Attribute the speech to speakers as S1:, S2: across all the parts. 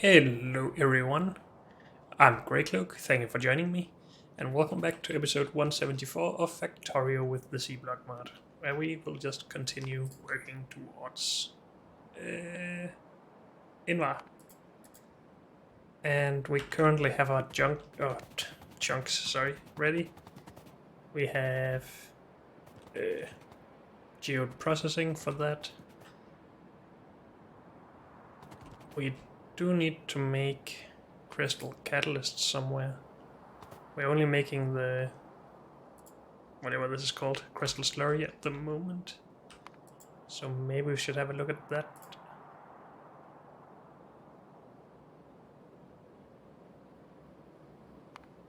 S1: Hello everyone, I'm Greycloak, thank you for joining me, and welcome back to episode 174 of Factorio with the C-Block mod, where we will just continue working towards Invar. And we currently have our chunks ready. We have geode processing for that. We do need to make crystal catalysts somewhere. We're only making the whatever this is called, crystal slurry at the moment. So maybe we should have a look at that.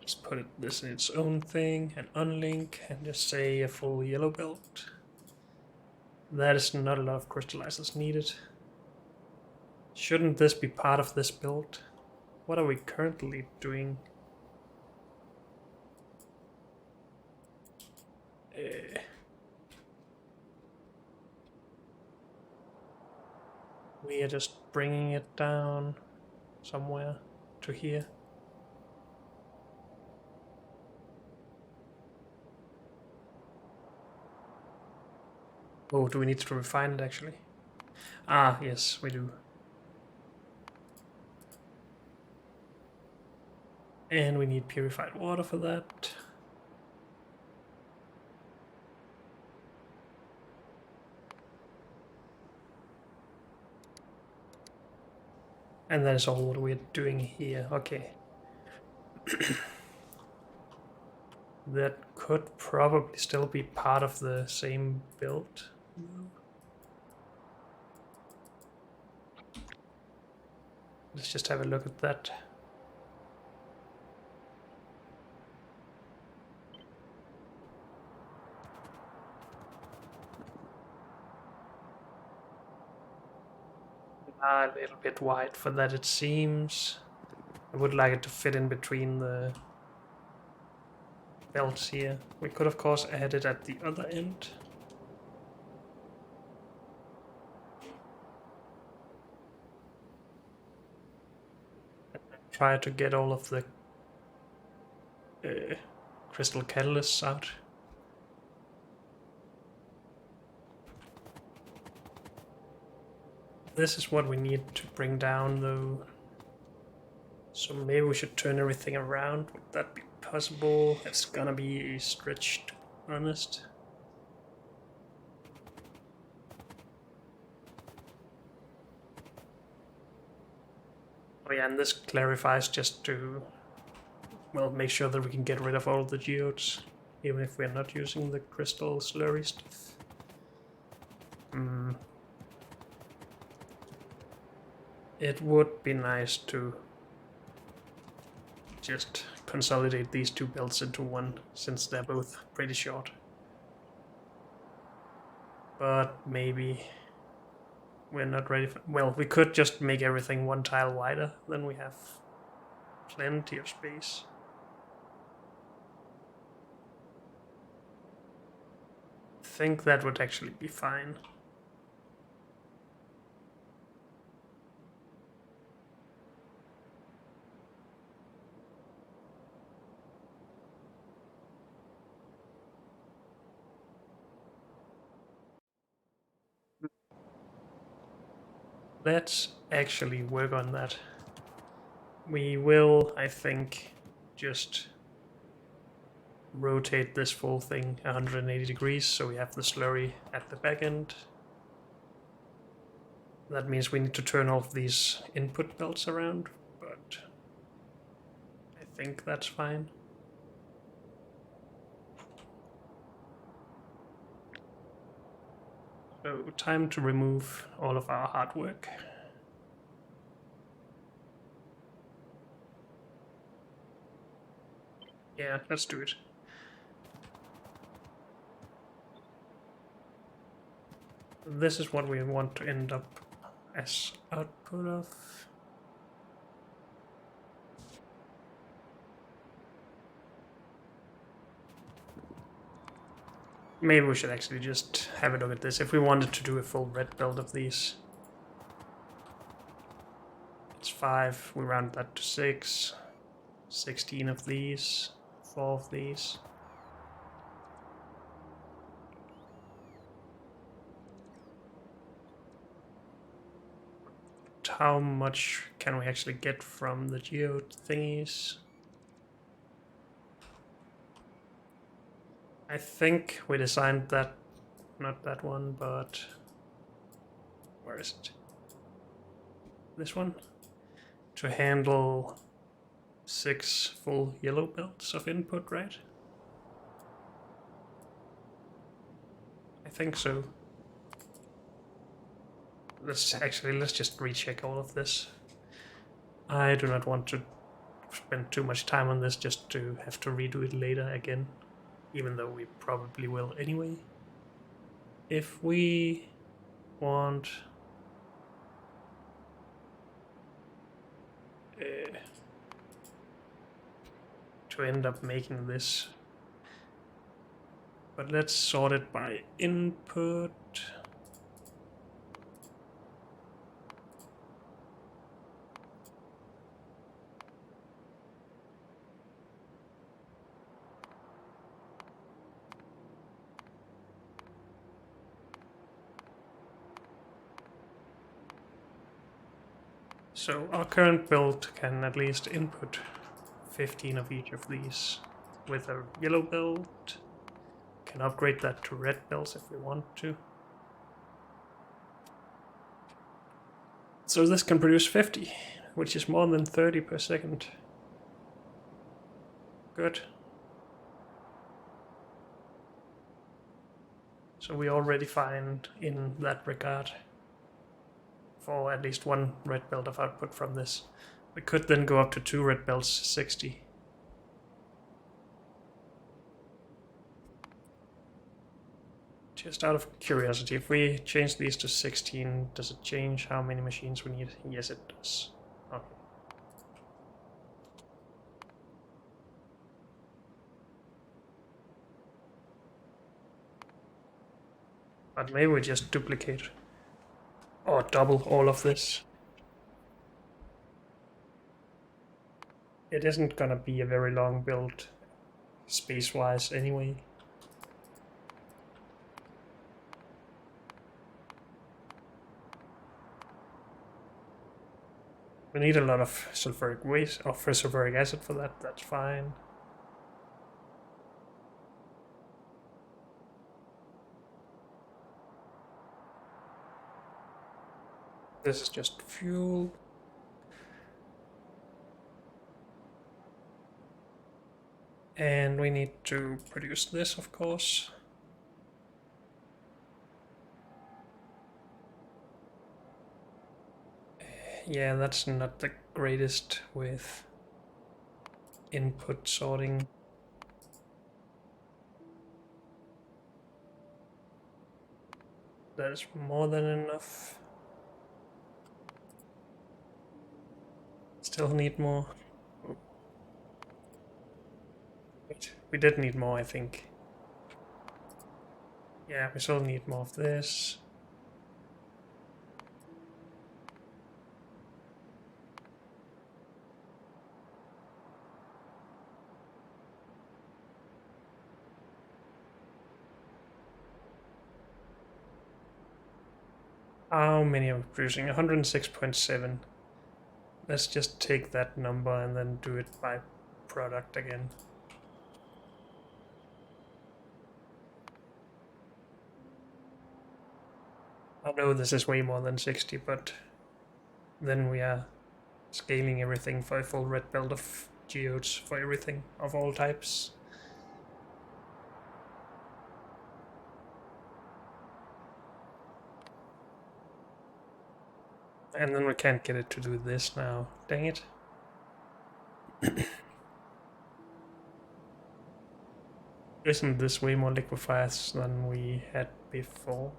S1: Let's put this in its own thing and unlink and just say a full yellow belt. That is not a lot of crystallizers needed. Shouldn't this be part of this build? What are we currently doing? We are just bringing it down somewhere to here. Oh, do we need to refine it actually? Ah, yes, we do. And we need purified water for that. And that is all what we're doing here. Okay. That could probably still be part of the same build. Let's just have a look at that. A little bit wide for that, it seems. I would like it to fit in between the belts here. We could of course add it at the other end. Try to get all of the crystal catalysts out. This is what we need to bring down though. So maybe we should turn everything around. Would that be possible? It's gonna be a stretch, to be honest. Oh yeah, and this clarifies just to, well, make sure that we can get rid of all the geodes, even if we're not using the crystal slurry stuff. It would be nice to just consolidate these two belts into one, since they're both pretty short. But maybe we're not ready for... Well, we could just make everything one tile wider, then we have plenty of space. I think that would actually be fine. Let's actually work on that. We will, I think, just rotate this full thing 180 degrees so we have the slurry at the back end. That means we need to turn off these input belts around, but I think that's fine. So time to remove all of our hard work. Yeah, let's do it. This is what we want to end up as output of. Maybe we should actually just have a look at this if we wanted to do a full red belt of these. It's 5, we round that to 6. 16 of these, 4 of these. How much can we actually get from the geode thingies? I think we designed that, not that one, but where is it? This one? To handle 6 full yellow belts of input, right? I think so. Let's just recheck all of this. I do not want to spend too much time on this just to have to redo it later again, even though we probably will anyway. If we want to end up making this, but let's sort it by input. So our current build can at least input 15 of each of these with a yellow belt. Can upgrade that to red belts if we want to. So this can produce 50, which is more than 30 per second. Good. So we already find in that regard for at least 1 red belt of output from this. We could then go up to 2 red belts, 60. Just out of curiosity, if we change these to 16, does it change how many machines we need? Yes, it does. Okay. But maybe we just duplicate or double all of this. It isn't gonna be a very long build, space-wise anyway. We need a lot of sulfuric waste or sulfuric acid for that, that's fine. This is just fuel. And we need to produce this, of course. Yeah, that's not the greatest with input sorting. That is more than enough. Still need more. Wait, we did need more, I think. Yeah, we still need more of this. How many are we producing? 106.7. Let's just take that number and then do it by product again. I know this is way more than 60, but then we are scaling everything for a full red belt of geodes for everything of all types. And then we can't get it to do this now. Dang it. Isn't this way more liquefiers than we had before?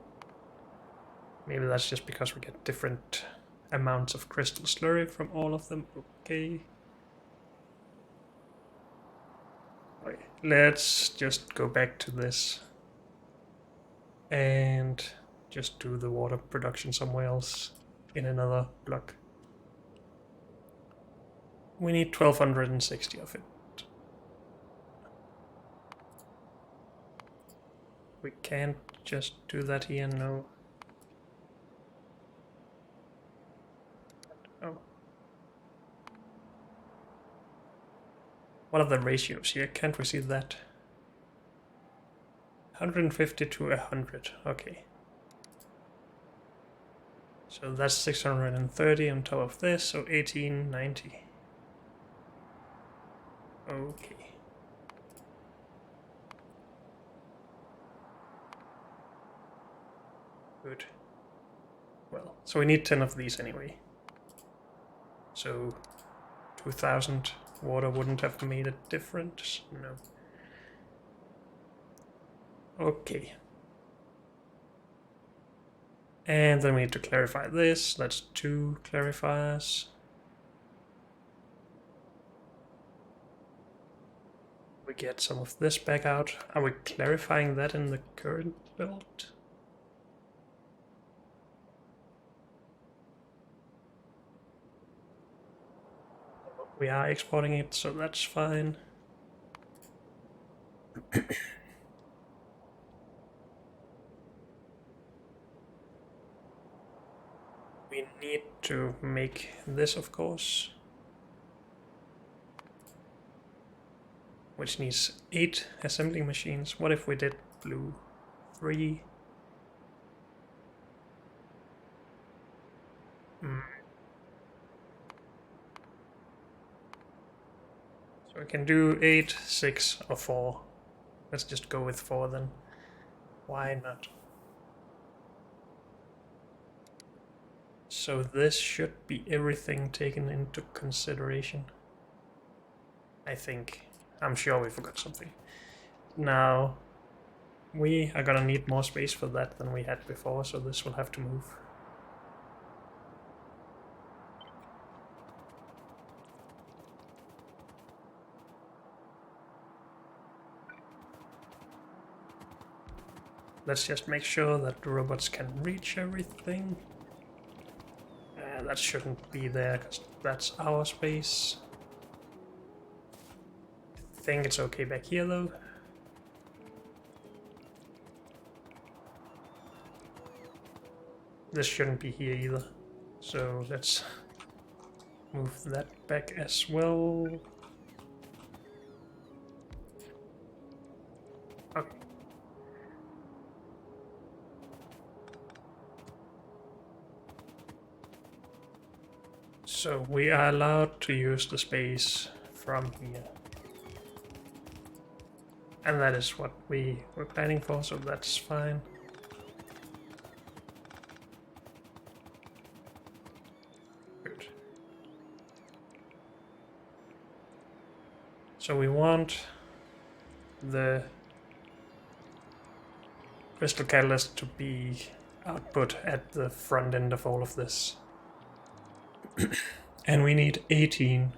S1: Maybe that's just because we get different amounts of crystal slurry from all of them. Okay. Okay, let's just go back to this and just do the water production somewhere else in another block. We need 1260 of it. We can't just do that here, no. Oh. What are the ratios here? Can't we see that? 150 to 100, okay. So that's 630 on top of this, so 1890. Okay. Good. Well, so we need 10 of these anyway. So 2000 water wouldn't have made a difference, no. Okay. And then we need to clarify this. That's 2 clarifiers. We get some of this back out. Are we clarifying that in the current build? We are exporting it, so that's fine. We need to make this, of course, which needs 8 assembling machines. What if we did blue 3? So we can do 8, 6, or 4. Let's just go with 4 then. Why not? So this should be everything taken into consideration. I think. I'm sure we forgot something. Now, we are gonna need more space for that than we had before, so this will have to move. Let's just make sure that the robots can reach everything. That shouldn't be there, because that's our space. I think it's okay back here, though. This shouldn't be here either. So let's move that back as well. Okay. So we are allowed to use the space from here. And that is what we were planning for, so that's fine. Good. So we want the crystal catalyst to be output at the front end of all of this. And we need 18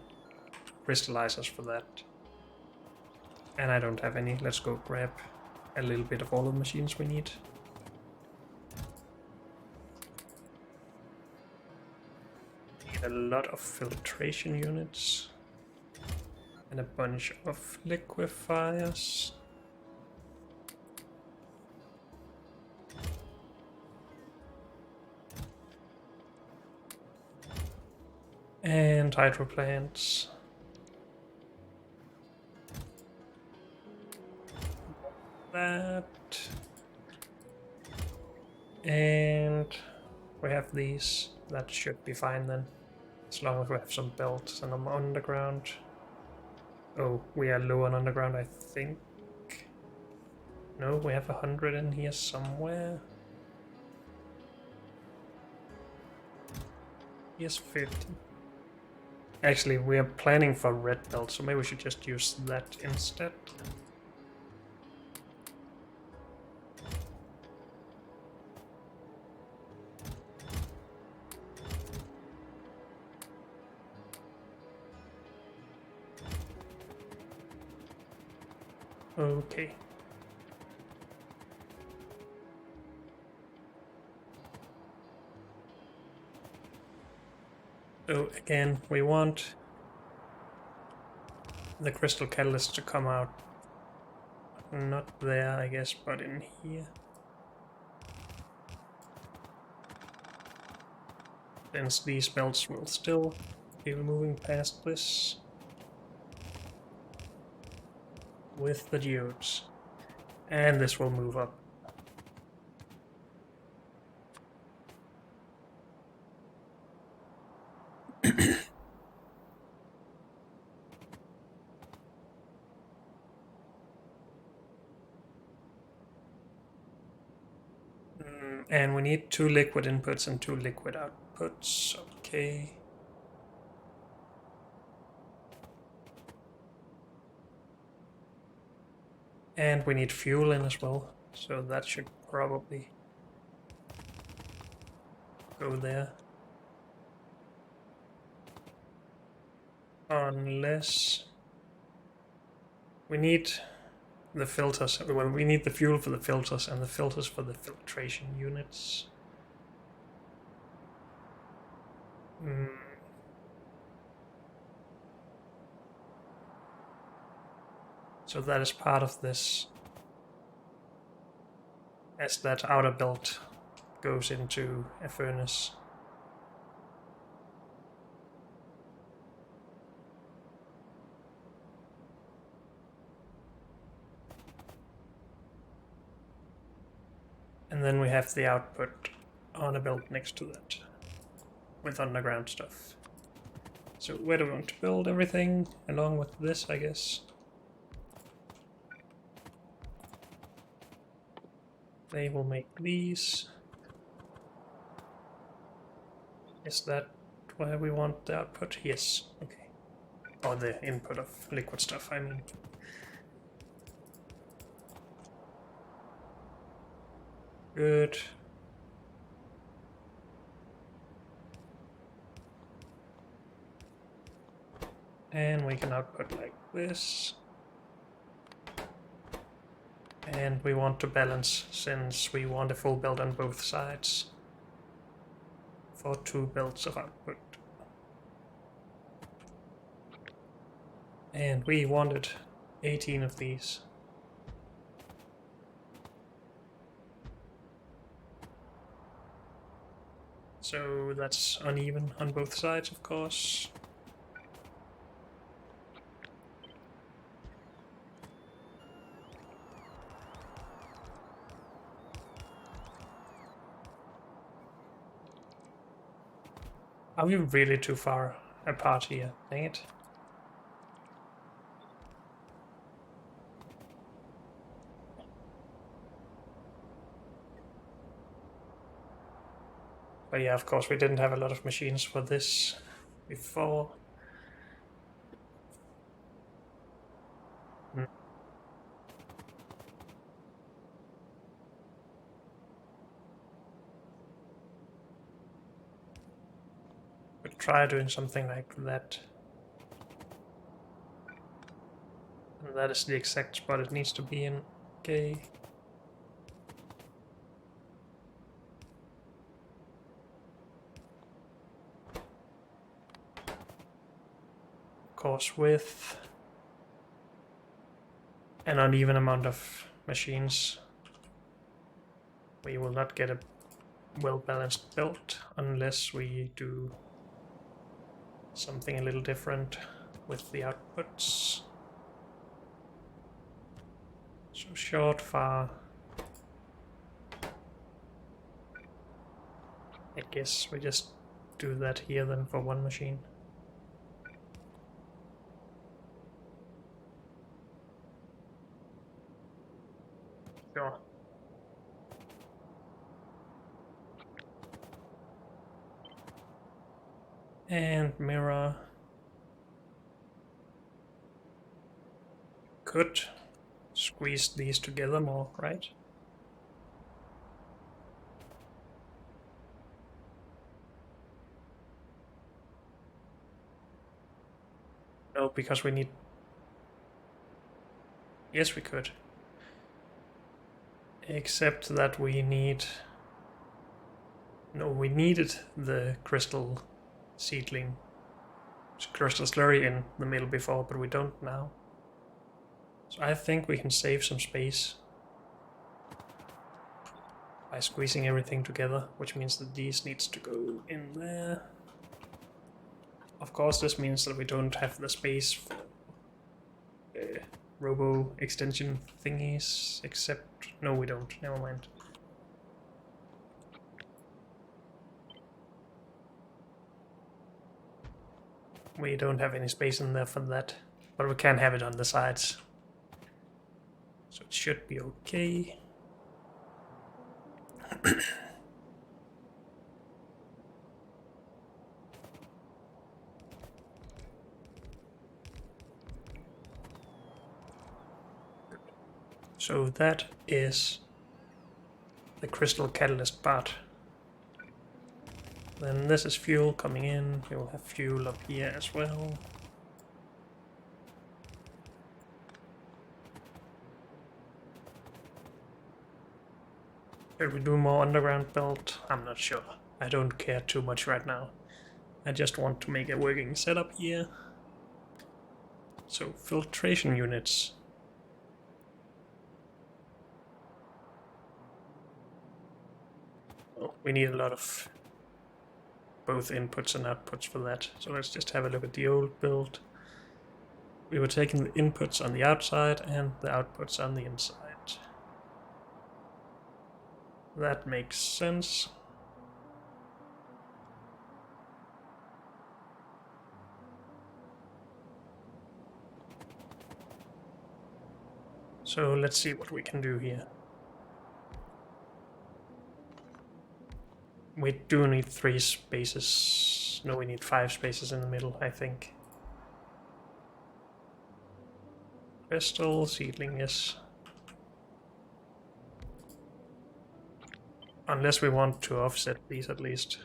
S1: crystallizers for that. And I don't have any. Let's go grab a little bit of all the machines we need. Need a lot of filtration units. And a bunch of liquefiers. And hydro plants. That. And we have these. That should be fine then. As long as we have some belts and I'm underground. Oh, we are low on underground, I think. No, we have 100 in here somewhere. Here's 50. Actually, we are planning for red belt, so maybe we should just use that instead. Okay. So again, we want the crystal catalyst to come out. Not there, I guess, but in here. Since these belts will still be moving past this with the geodes. And this will move up. And we need 2 liquid inputs and 2 liquid outputs. Okay. And we need fuel in as well, so that should probably go there. Unless we need the filters. Well, we need the fuel for the filters and the filters for the filtration units. So that is part of this, as that outer belt goes into a furnace. And then we have the output on a belt next to that, with underground stuff. So where do we want to build everything? Along with this, I guess. They will make these. Is that where we want the output? Yes. Okay. Or the input of liquid stuff, I mean. Good. And we can output like this. And we want to balance, since we want a full belt on both sides, for 2 belts of output. And we wanted 18 of these. So that's uneven on both sides, of course. Are we really too far apart here? Dang it. But yeah, of course, we didn't have a lot of machines for this before. We'll try doing something like that. And that is the exact spot it needs to be in. Okay. Course with an uneven amount of machines, we will not get a well-balanced build unless we do something a little different with the outputs. So short, far. I guess we just do that here then for one machine. Sure. And mirror. Could squeeze these together more, right? No, because we need... Yes, we could. Except that we need... No, we needed the crystal seedling crystal slurry in the middle before, but we don't now. So I think we can save some space by squeezing everything together, which means that these needs to go in there. Of course, this means that we don't have the space for robo extension thingies, except... no, we don't. Never mind. We don't have any space in there for that, but we can have it on the sides. So it should be okay. So that is the crystal catalyst part. Then this is fuel coming in. We will have fuel up here as well. Should we do more underground belt? I'm not sure. I don't care too much right now. I just want to make a working setup here. So filtration units. Oh, we need a lot of both inputs and outputs for that. So let's just have a look at the old build. We were taking the inputs on the outside and the outputs on the inside. That makes sense. So let's see what we can do here. We do need 3 spaces. No, we need 5 spaces in the middle, I think. Crystal, seedling, yes. Unless we want to offset these at least.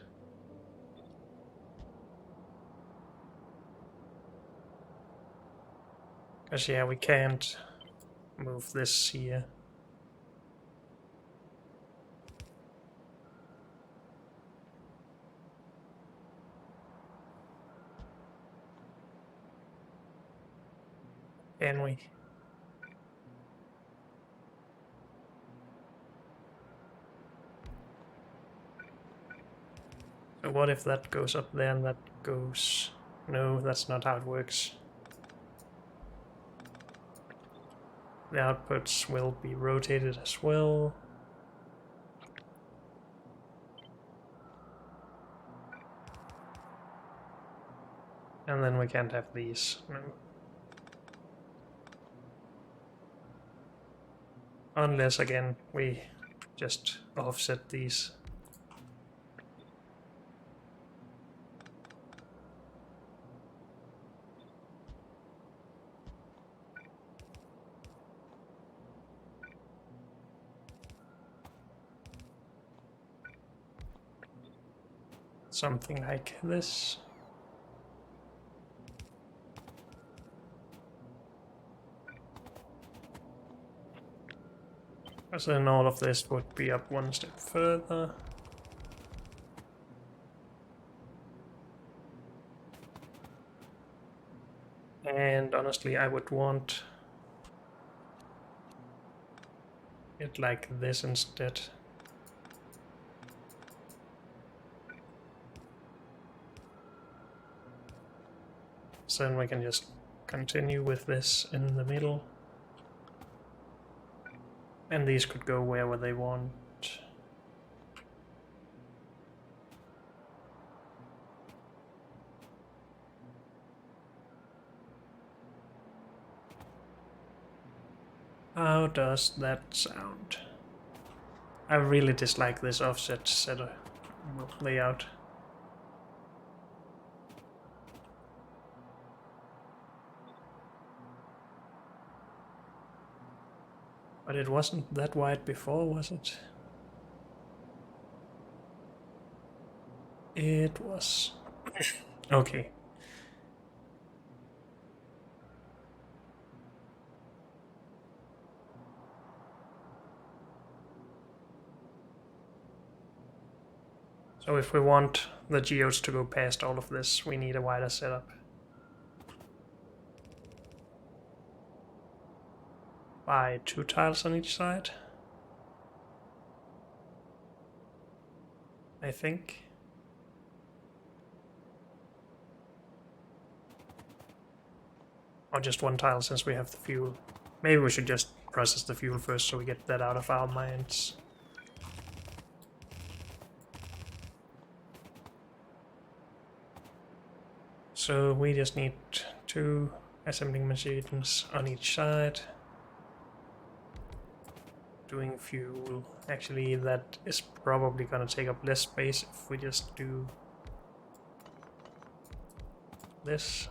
S1: Because yeah, we can't move this here. Can we? So what if that goes up there and that goes... No, that's not how it works. The outputs will be rotated as well. And then we can't have these, no. Unless, again, we just offset these. Something like this. Because then all of this would be up one step further. And honestly, I would want it like this instead. So then we can just continue with this in the middle. And these could go wherever they want. How does that sound? I really dislike this offset setter layout. But it wasn't that wide before, was it? It was. Okay. So if we want the geodes to go past all of this, we need a wider setup. by 2 tiles on each side, I think. Or just 1 tile since we have the fuel. Maybe we should just process the fuel first so we get that out of our minds. So we just need 2 assembling machines on each side. Doing fuel. Actually, that is probably gonna take up less space if we just do this.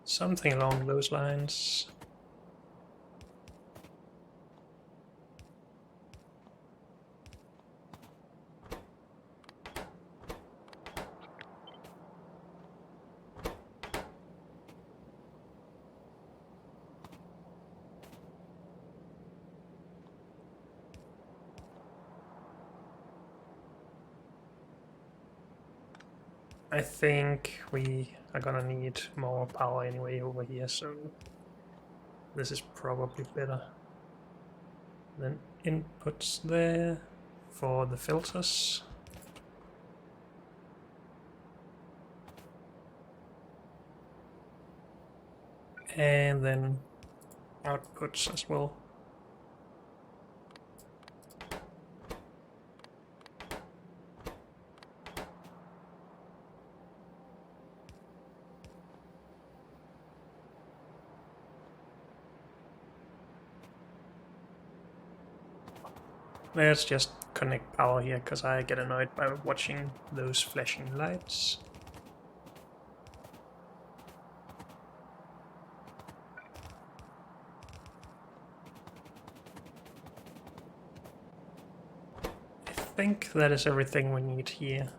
S1: Something along those lines. I think we are gonna need more power anyway over here, so this is probably better. Then inputs there for the filters. And then outputs as well. Let's just connect power here, because I get annoyed by watching those flashing lights. I think that is everything we need here.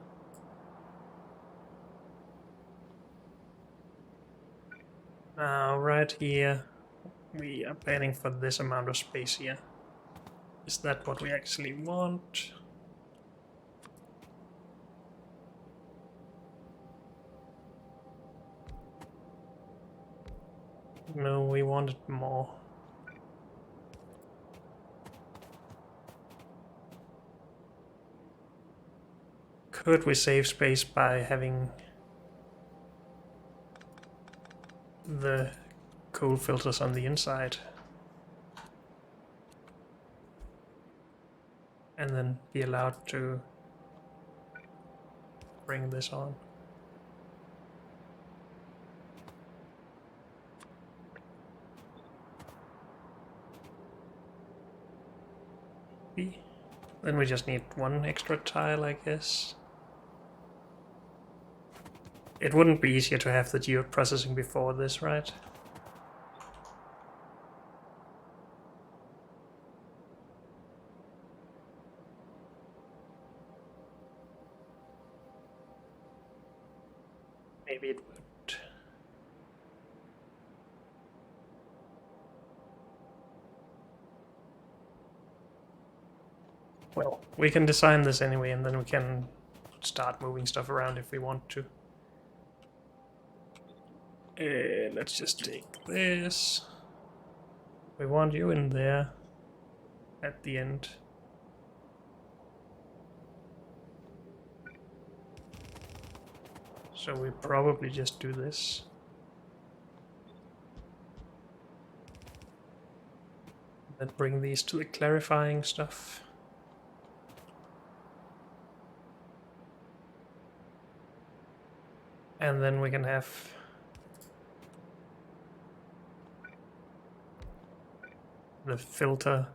S1: Now, right here, we are planning for this amount of space here. Is that what we actually want? No, we wanted more. Could we save space by having the cool filters on the inside? And then be allowed to bring this on. Then we just need 1 extra tile, I guess. It wouldn't be easier to have the geode processing before this, right? Maybe it would. Well, we can design this anyway, and then we can start moving stuff around if we want to. Let's just take this. We want you in there at the end. So we probably just do this. Then bring these to the clarifying stuff. And then we can have the filter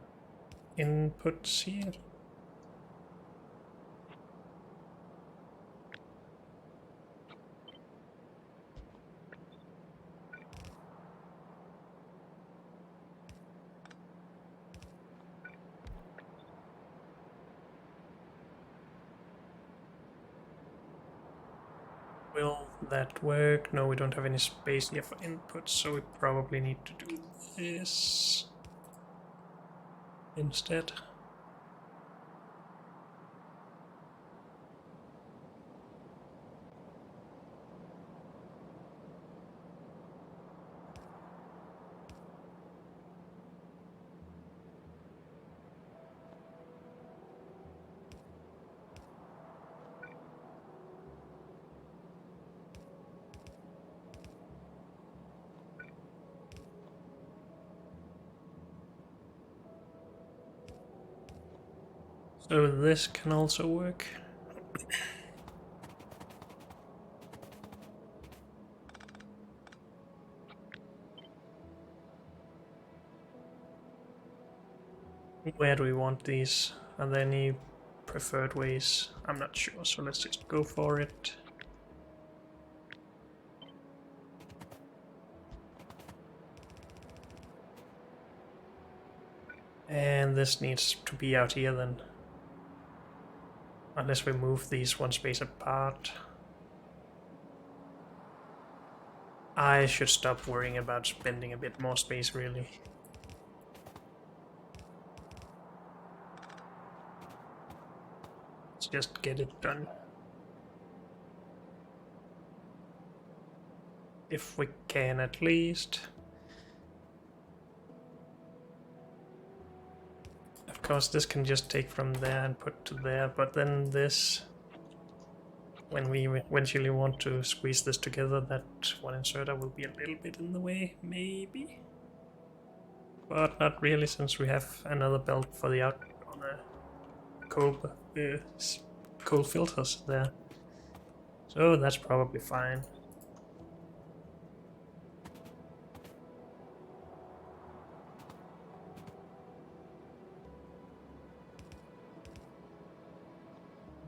S1: inputs here. Will that work? No, we don't have any space here for input, so we probably need to do this instead. So this can also work. Where do we want these? Are there any preferred ways? I'm not sure, so let's just go for it. And this needs to be out here then. Unless we move these one space apart. I should stop worrying about spending a bit more space, really. Let's just get it done. If we can, at least. Of course, this can just take from there and put to there, but then this, when we eventually want to squeeze this together, that one inserter will be a little bit in the way, maybe. But not really, since we have another belt for the out on the coal filters there. So that's probably fine.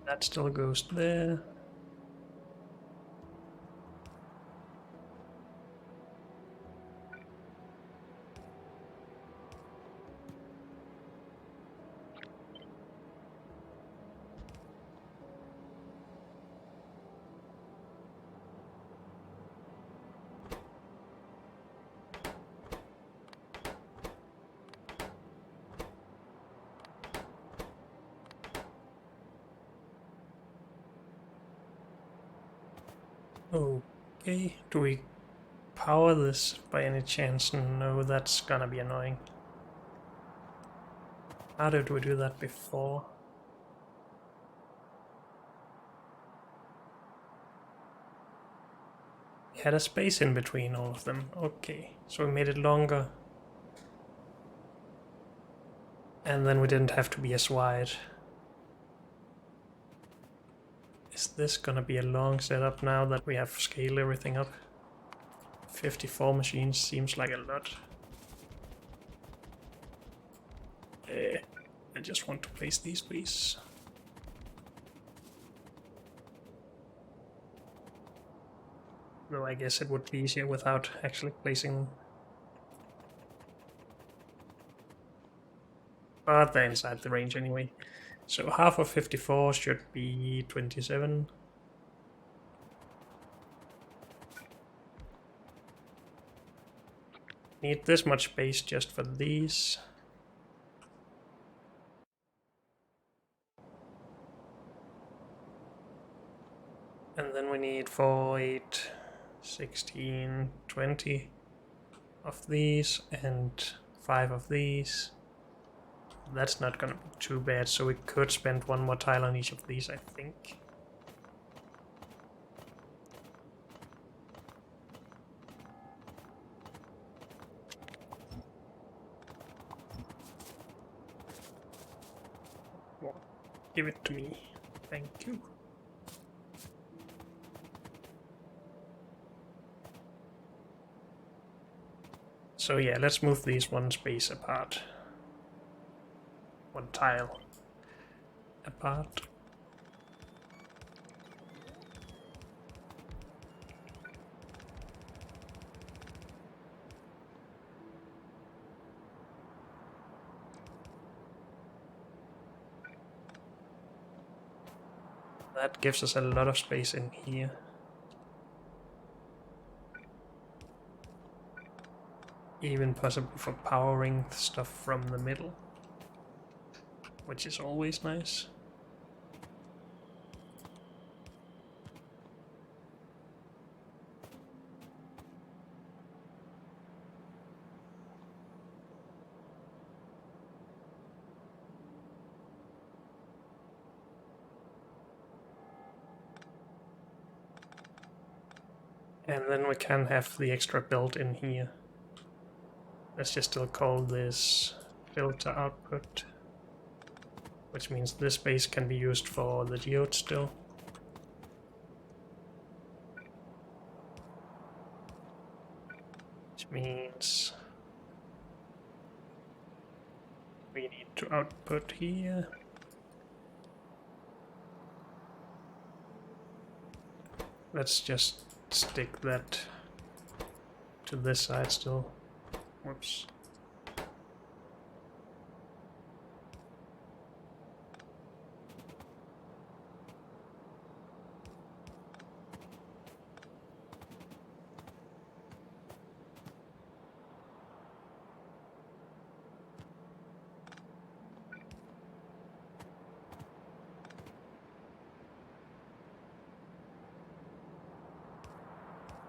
S1: That still goes there. Okay, do we power this by any chance? No, that's gonna be annoying. How did we do that before? We had a space in between all of them. Okay, so we made it longer. And then we didn't have to be as wide. Is this gonna be a long setup now that we have scaled everything up? 54 machines seems like a lot. I just want to place these, please. Though I guess it would be easier without actually placing them. But they're inside the range anyway. So half of 54 should be 27. Need this much space just for these. And then we need 4, 8, 16, 20 of these and 5 of these. That's not gonna be too bad, so we could spend one more tile on each of these, I think. Give it to me. Thank you. So yeah, let's move these one space apart. One tile apart. That gives us a lot of space in here. even possible for powering stuff from the middle, which is always nice. And then we can have the extra built in here. Let's just still call this filter output, which means this base can be used for the geode still. Which means we need to output here. Let's just stick that to this side still. Whoops.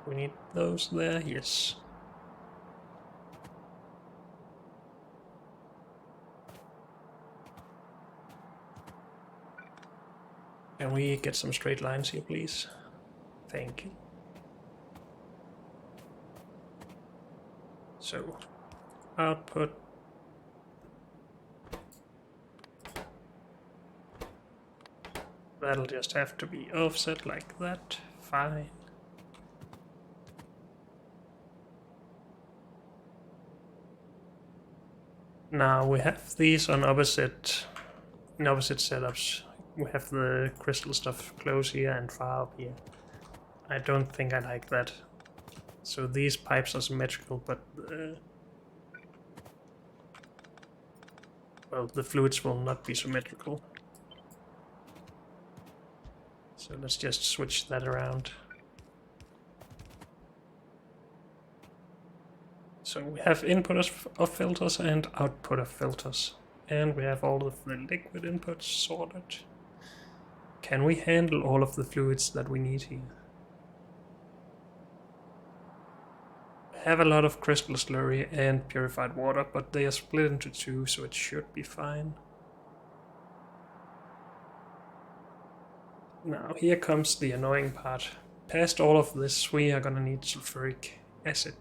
S1: We need those there, yes. Can we get some straight lines here, please? Thank you. So, output. That'll just have to be offset like that. Fine. Now we have these on opposite setups. We have the crystal stuff close here and far up here. I don't think I like that. So these pipes are symmetrical, but well, the fluids will not be symmetrical. So let's just switch that around. So we have input of filters and output of filters. And we have all of the liquid inputs sorted. Can we handle all of the fluids that we need here? We have a lot of crystal slurry and purified water, but they are split into two, so it should be fine. Now here comes the annoying part. Past all of this, we are gonna need sulfuric acid.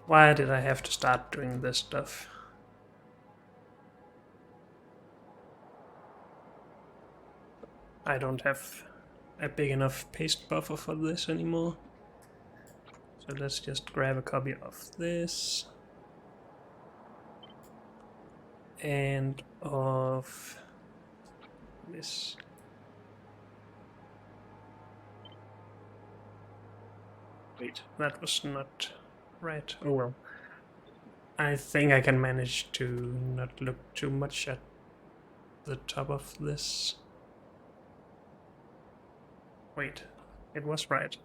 S1: Why did I have to start doing this stuff? I don't have a big enough paste buffer for this anymore. So let's just grab a copy of this. And of this. Wait, that was not right. Oh well. I think I can manage to not look too much at the top of this. Wait, it was right.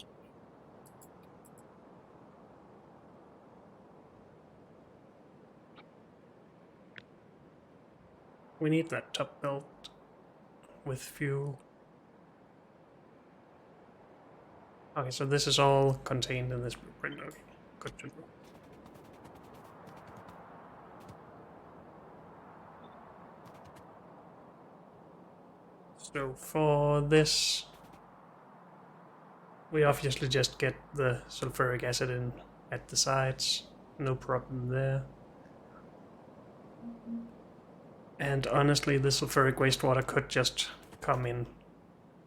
S1: We need that top belt with fuel. Okay, so this is all contained in this blueprint. Okay, good to know. So for this, we obviously just get the sulfuric acid in at the sides, no problem there. And honestly, the sulfuric wastewater could just come in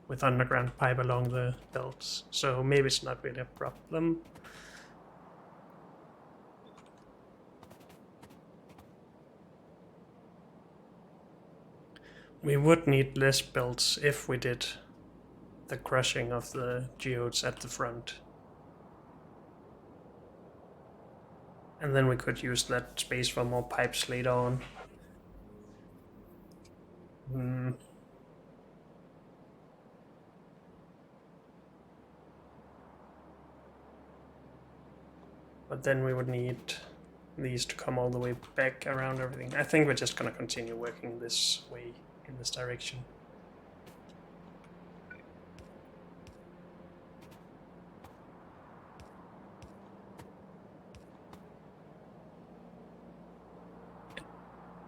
S1: with underground pipe along the belts, so maybe it's not really a problem. We would need less belts if we did the crushing of the geodes at the front. And then we could use that space for more pipes later on. But then we would need these to come all the way back around everything. I think we're just gonna continue working this way, in this direction.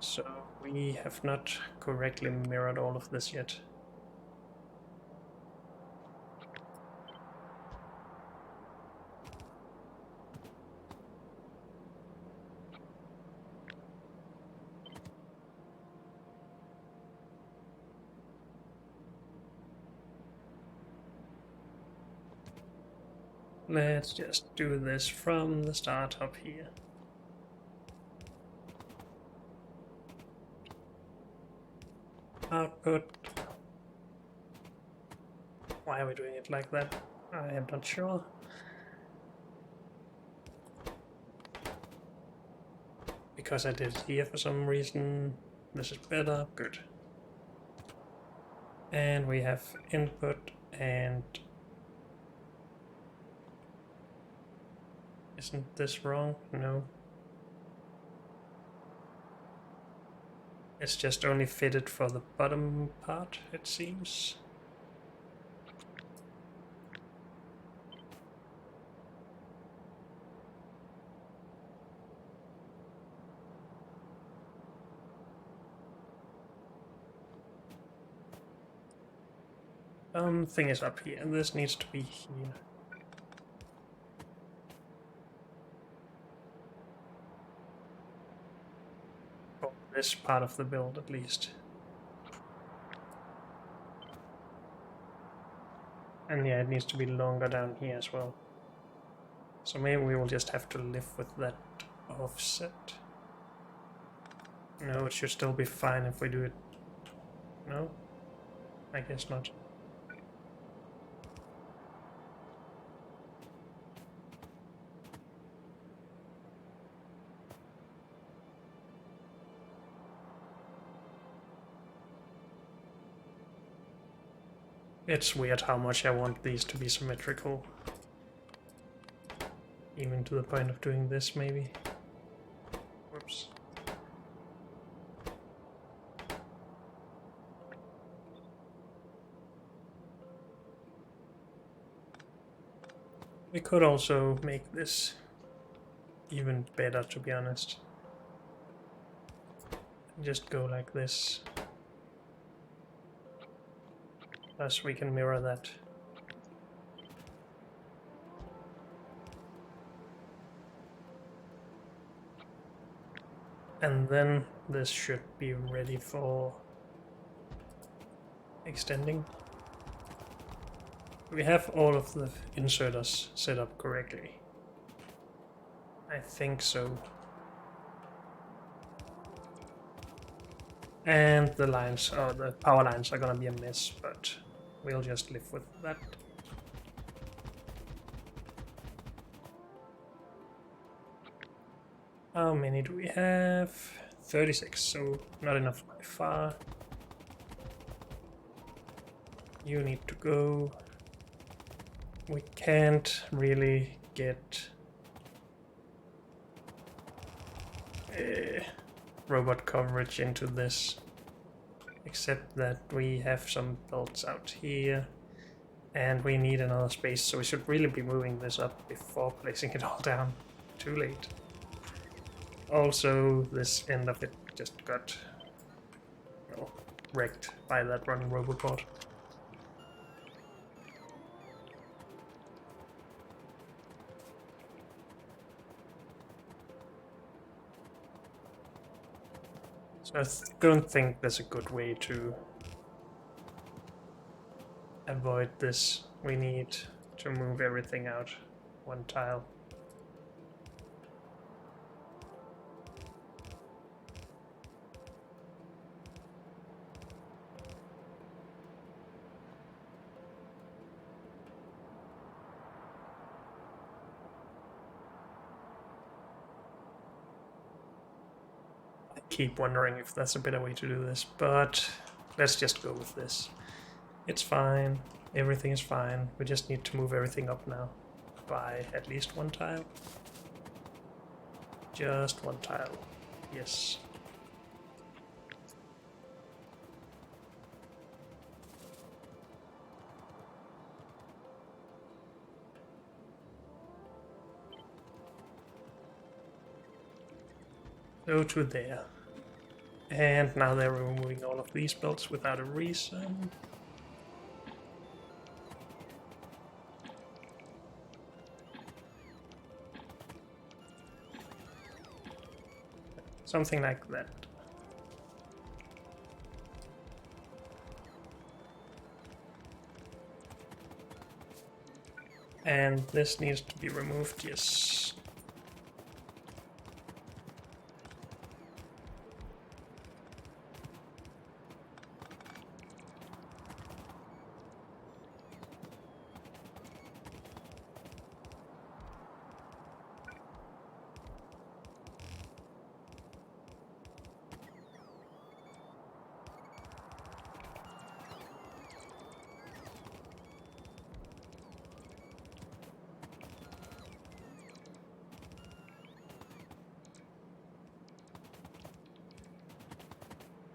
S1: So we have not correctly mirrored all of this yet. Let's just do this from the start up here. Output. Why are we doing it like that? I am not sure. Because I did it here for some reason. This is better. Good. And we have input and... Isn't this wrong? No. It's just only fitted for the bottom part, it seems. Thing is up here, and this needs to be here. For this part of the build, at least. And yeah, it needs to be longer down here as well. So maybe we will just have to live with that offset. No, it should still be fine if we do it. No? I guess not. It's weird how much I want these to be symmetrical. Even to the point of doing this, maybe. Whoops. We could also make this even better, to be honest. Just go like this. Plus we can mirror that. And then this should be ready for extending. We have all of the inserters set up correctly. I think so. And the lines, or the power lines are gonna be a mess, but we'll just live with that. How many do we have? 36, so not enough by far. You need to go. We can't really get robot coverage into this, except that we have some belts out here and we need another space, so we should really be moving this up before placing it all down. Too late. Also, this end of it just got, well, wrecked by that running robot. So I don't think there's a good way to avoid this. We need to move everything out one tile. keep wondering if that's a better way to do this, but let's just go with this. It's fine. Everything is fine. We just need to move everything up now by at least one tile. Just one tile. Yes. Go to there. And now they're removing all of these belts without a reason. Something like that. And this needs to be removed, yes.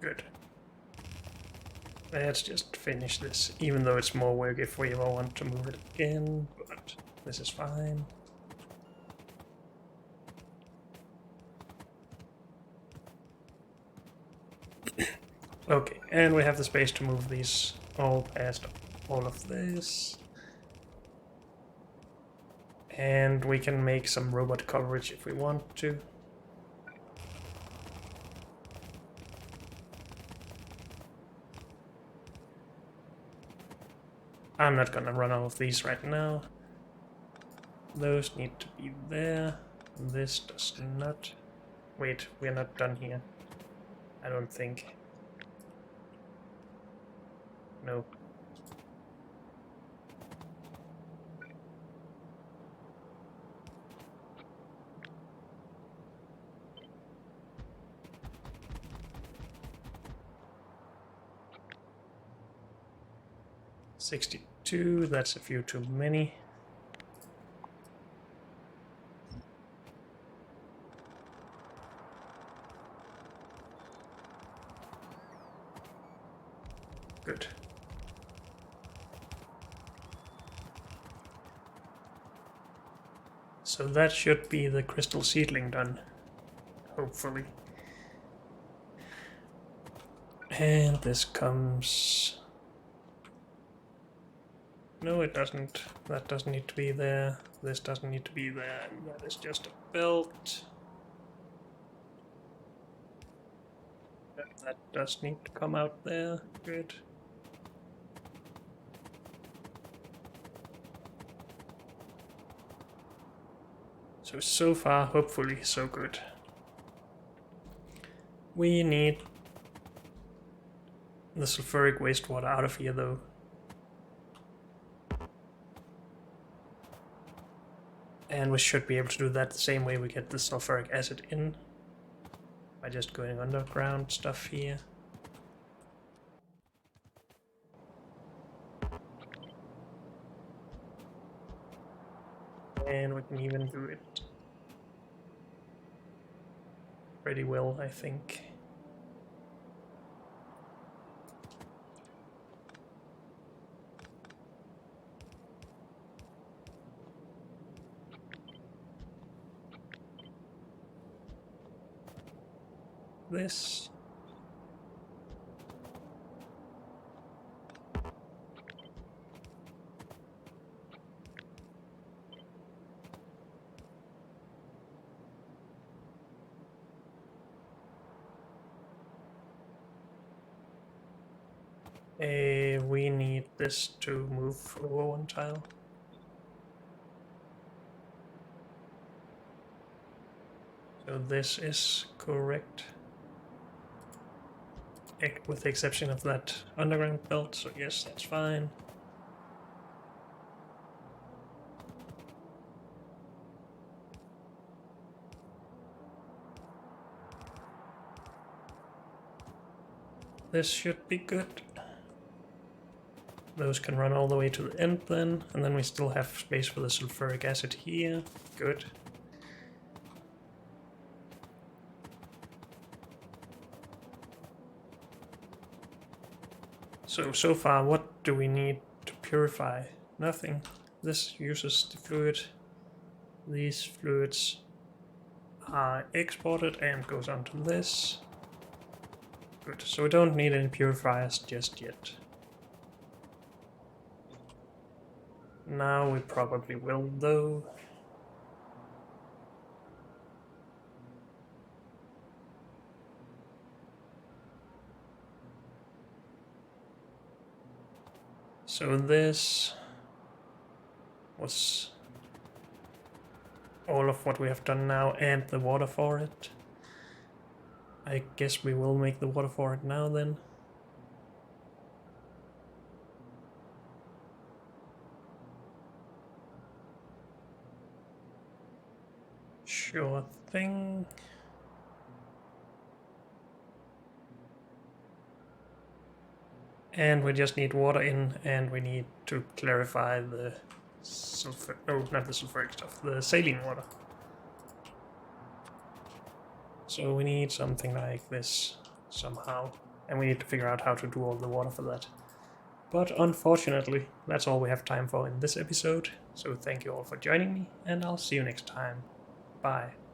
S1: Good. Let's just finish this, even though it's more work if we ever want to move it again, but this is fine. Okay, and we have the space to move these all past all of this. And we can make some robot coverage if we want to. I'm not gonna run all of these right now. Those need to be there. This does not. Wait, we're not done here. I don't think. No. $62, that's a few too many. Good. So that should be the crystal seedling done, hopefully. And this comes... No, it doesn't. That doesn't need to be there. This doesn't need to be there. And that is just a belt. That does need to come out there. Good. So far, hopefully, so good. We need the sulfuric wastewater out of here, though. And we should be able to do that the same way we get the sulfuric acid in. By just going underground stuff here. And we can even do it pretty well, I think. This. We need this to move over one tile. So this is correct. With the exception of that underground belt, so yes, that's fine. this should be good. Those can run all the way to the end then, and then we still have space for the sulfuric acid here. Good. So far, what do we need to purify? Nothing. This uses the fluid. These fluids are exported and goes onto this. Good, so we don't need any purifiers just yet. Now we probably will though. So this was all of what we have done now and the water for it. I guess we will make the water for it now then. Sure thing. And we just need water in, and we need to clarify the sulfur, no, not the sulfuric stuff, the saline water. So we need something like this somehow, and we need to figure out how to do all the water for that. But unfortunately, that's all we have time for in this episode, so thank you all for joining me, and I'll see you next time. Bye.